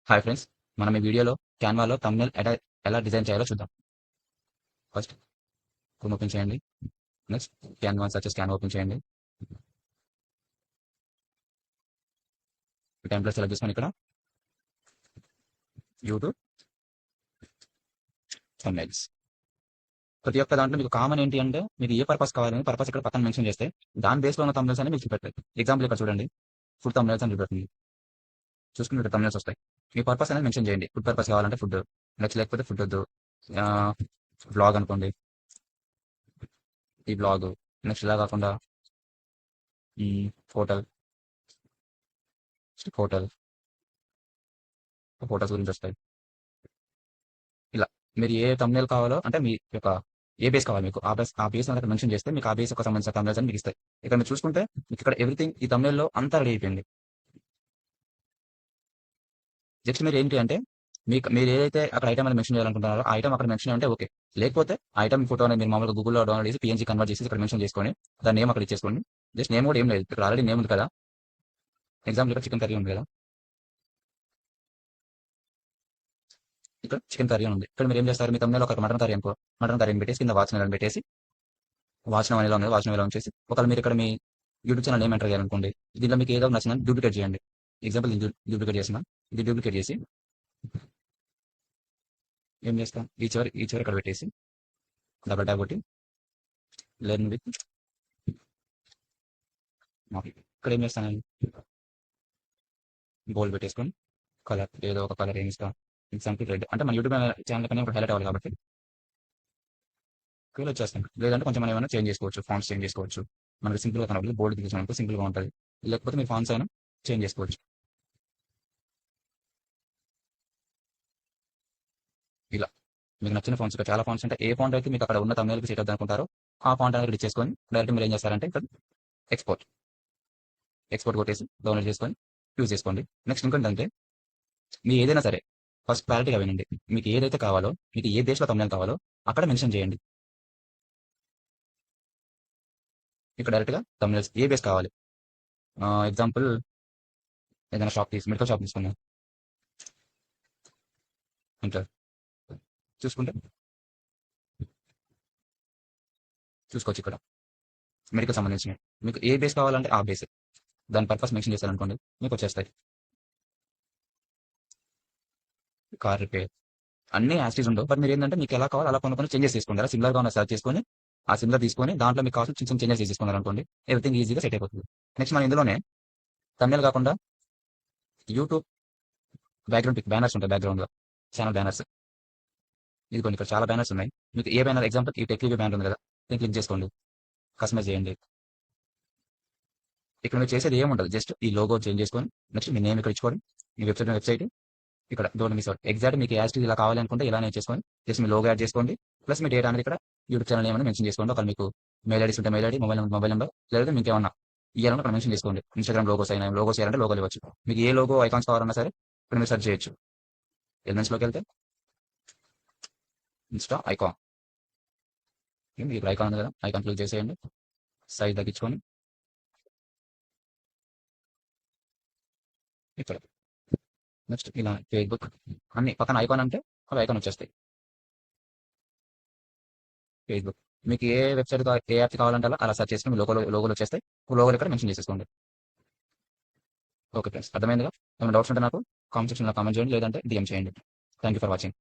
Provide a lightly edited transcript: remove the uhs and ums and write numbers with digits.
Hi friends, మనం ఈ వీడియోలో క్యాన్వాలో థంబ్నెయిల్ ఎలా డిజైన్ చేయాలో చూద్దాం. ఫస్ట్ క్రోమ్ ఓపెన్ చేయండి. Next Canva searches Canva open చేయండి. టెంప్లెట్ సెలెక్ట్ చేసుకొని ఇక్కడ యూట్యూబ్ థంబ్నెయిల్స్. ప్రతి ఒక్క దాంట్లో మీకు కామన్ ఏంటి అంటే మీకు ఏ పర్పస్ కావాలని పర్పస్ ఇక్కడ పక్కన మెన్షన్ చేస్తే దాని బేస్లో ఉన్న థంబ్నెయిల్స్ అని మీకు చూపెట్టాయి. ఎగ్జాంపుల్ ఇక్కడ చూడండి, ఫుడ్ థంబ్నెయిల్స్ అని చూపెడుతుంది. చూసుకుని ఇక్కడ థంబ్నెయిల్స్ వస్తాయి. మీ పర్పస్ అనేది మెన్షన్ చేయండి. ఫుడ్ పర్పస్ కావాలంటే ఫుడ్, నెక్స్ట్ లేకపోతే ఫుడ్ వద్దు, వ్లాగ్ అనుకోండి, ఈ బ్లాగ్. నెక్స్ట్ ఇలా కాకుండా హోటల్ హోటల్ ఫోటోస్ గురించి వస్తాయి. ఇలా మీరు ఏ thumbnail కావాలో అంటే మీ యొక్క ఏ బేస్ కావాలి మీకు ఆ బేస్ అనేది మెన్షన్ చేస్తే మీకు ఆ బేస్ ఒక సంబంధించిన thumbnails అని మీకు ఇస్తాయి. ఇక్కడ మీరు చూసుకుంటే మీకు ఇక్కడ ఎవ్రీథింగ్ ఈ thumbnail లో అంతా రెడీ అయిపోయింది. జస్ట్ మీరు ఏంటి అంటే మీరు ఏదైతే అక్కడ ఐటమ్ అని మెన్షన్ చేయాలనుకుంటున్నారో ఆ ఐటమ్ అక్కడ మెన్షన్ అంటే ఓకే. లేకపోతే ఐటమ్ ఫోటో అనేది మీరు మామూలుగా గూగుల్లో డౌన్లోడ్ చేసి PNG కన్వర్ట్ చేసి ఇక్కడ మెన్షన్ చేసుకొని దాని నేమ్ అక్కడ ఇచ్చేసుకోండి. జస్ట్ నేమ్ కూడా ఏం లేదు, ఇక్కడ ఆల్రెడీ నేమ్ ఉంది కదా. ఎగ్జాంపుల్ ఇక్కడ చికెన్ కర్రీ ఉంది కదా, ఇక్కడ చికెన్ కర్రీ ఉంది. ఇక్కడ మీరు ఏం చేస్తారు, మీ thumbnail ఒక మటన్ కర్రీ అనుకో, మటన్ కర్రీని పెట్టేసి కింద వాచ్ అని పెట్టేసి వాచ్ అనేలా ఉంది, వాచ్ అనేలా ఉంచేసి ఒకవేళ మీరు ఇక్కడ మీ యూట్యూబ్ ఛానల్ నేమ్ ఎంటర్ చేయాలనుకోండి, దీంట్లో మీకు ఏదో నచ్చిందని డూప్లికేట్ చేయండి. ఎగ్జాంపుల్ డూప్లికేట్ చేసిన ఇది డూప్లికేట్ చేసి ఏం చేస్తాం, ఈ చివరి ఇక్కడ పెట్టేసి డబల్ ట్యాప్ కొట్టి లెర్న్ విత్ ఇక్కడ ఏం చేస్తాను, బోల్డ్ పెట్టేసుకొని కలర్ ఏదో ఒక కలర్ ఏమి ఇస్తాం. ఎగ్జాంపుల్ రెడ్ అంటే మన యూట్యూబ్ ఛానల్ పైన ఇప్పుడు హైలైట్ అవ్వాలి కాబట్టి కలర్ వచ్చేస్తాం. లేదంటే కొంచెం మనం ఏమైనా చేంజ్ చేసుకోవచ్చు, ఫాంట్స్ చేంజ్ చేసుకోవచ్చు. మనకి సింపుల్గా కనబడుతుంది, బోల్డ్ తీసుకున్నప్పుడు సింపుల్గా ఉంటుంది. లేకపోతే మీ ఫాంట్స్ అయినా చేంజ్ చేసుకోవచ్చు. ఇలా మీకు నచ్చిన ఫాంట్స్, చాలా ఫాంట్స్ అంటే ఏ ఫాంట్ అయితే మీకు అక్కడ ఉన్న thumbnail కి సెట్ అవుతుంది అనుకుంటారో ఆ ఫాంట్ అనేది క్లిక్ చేసుకొని డైరెక్ట్ మీరు ఏం చేస్తారంటే ఇక్కడ ఎక్స్పోర్ట్ కొట్టేసి డౌన్లోడ్ చేసుకొని యూజ్ చేసుకోండి. నెక్స్ట్ ఇంకొంటే మీ ఏదైనా సరే ఫస్ట్ క్లారిటీగా వినండి. మీకు ఏదైతే కావాలో, మీకు ఏ దేశంలో thumbnail కావాలో అక్కడ మెన్షన్ చేయండి. ఇక్కడ డైరెక్ట్గా thumbnails ఏ బేస్ కావాలి, ఎగ్జాంపుల్ ఏదైనా మెడికల్ షాప్ తీసుకున్నాం. ఇంకా చూసుకుంటే చూసుకోవచ్చు, ఇక్కడ మెడికల్ సంబంధించినవి మీకు ఏ బేస్ కావాలంటే ఆ బేస్ దాని పర్పస్ మెన్షన్ చేశారనుకోండి మీకు వచ్చేస్తాయి. కార్ రిపేర్ అన్ని యాస్టీస్ ఉండవు, బట్ మీరు ఏంటంటే మీకు ఎలా కావాలో అలా కొన్ని చేంజెస్ చేసుకోండి. అలా సిమిలర్గా ఉన్న సెర్చ్ చేసుకొని ఆ సిమిలర్ తీసుకొని దాంట్లో మీకు కావాల్సిన చిన్న చిన్న చేంజెస్ చేసుకున్నారు అనుకోండి, ఎవ్రీథింగ్ ఈజీగా సెట్ అయిపోతుంది. నెక్స్ట్ మనం ఇందులోనే thumbnail కాకుండా యూట్యూబ్ బ్యాక్గ్రౌండ్ బ్యానర్స్ ఉంటాయి, బ్యాక్గ్రౌండ్లో ఛానల్ బ్యానర్స్. ఇది కొన్ని ఇక్కడ చాలా బ్యానర్స్ ఉన్నాయి. మీకు ఏ బ్యానర్, ఎగ్జాంపుల్ ఈ టెక్ రివ్యూ బ్యానర్ ఉంది కదా, దీన్ని క్లిక్ చేసుకోండి, కస్టమైజ్ చేయండి. ఇక్కడ మీరు చేసేది ఏముండదు, జస్ట్ ఈ లోగో చేంజ్ చేసుకొని నెక్స్ట్ మీ నేమ్ ఇక్కడ ఇచ్చుకోండి. మీ వెబ్సైట్ ఇక్కడ డోంట్ మిస్ అవుట్ ఎగ్జాక్ట్ మీకు యాస్టీ ఇలా కావాలి అనుకుంటే ఇలా చేసుకొని జస్ట్ మీ లోగో యాడ్ చేసుకోండి. ప్లస్ మీ డేటా అనేది ఇక్కడ యూట్యూబ్ ఛానల్ ఏమైనా మెన్షన్ చేసుకోండి. ఒకవేళ మీకు మెయిల్ ఐడీస్ ఉంటే మెయిల్ ఐడీ, మొబైల్ నెంబర్, లేదా మీకు ఏమన్నా ఇవ్వాలని ఇక్కడ మెన్షన్ చేసుకోండి. ఇన్స్టాగ్రామ్ లోగోస్ అయినా లోగోస్ చేయాలంటే లోగోలు ఇవ్వచ్చు. మీకు ఏ లోగో ఐకాన్స్ కావాలన్నా సరే ఇక్కడ మీరు సెర్చ్ చేయొచ్చు. ఎలిమెంట్స్లోకి వెళ్తే ఇన్స్టా ఐకాన్, ఇక్కడ ఐకాన్ ఉంది కదా, ఐకాన్ క్లిక్ చేసేయండి. సైజ్ తగ్గించుకొని ఇక్కడ నెక్స్ట్ ఇలా ఫేస్బుక్ అన్ని పక్కన ఐకాన్ అంటే అవి ఐకాన్ వచ్చేస్తాయి. ఫేస్బుక్ మీకు ఏ వెబ్సైట్ ఏ యాప్ కావాలంటే అలా సెర్చ్ చేసుకుని మీ లోగోలు వచ్చేస్తాయి. లోగోలు ఇక్కడ మెన్షన్ చేసేసుకోండి. ఓకే ఫ్రెండ్స్, అర్థమైందిగా? ఏమైనా డౌట్స్ ఉంటే నాకు కామెంట్ సెక్షన్లో కామెంట్ చేయండి, లేదంటే DM చేయండి. Thank you for watching.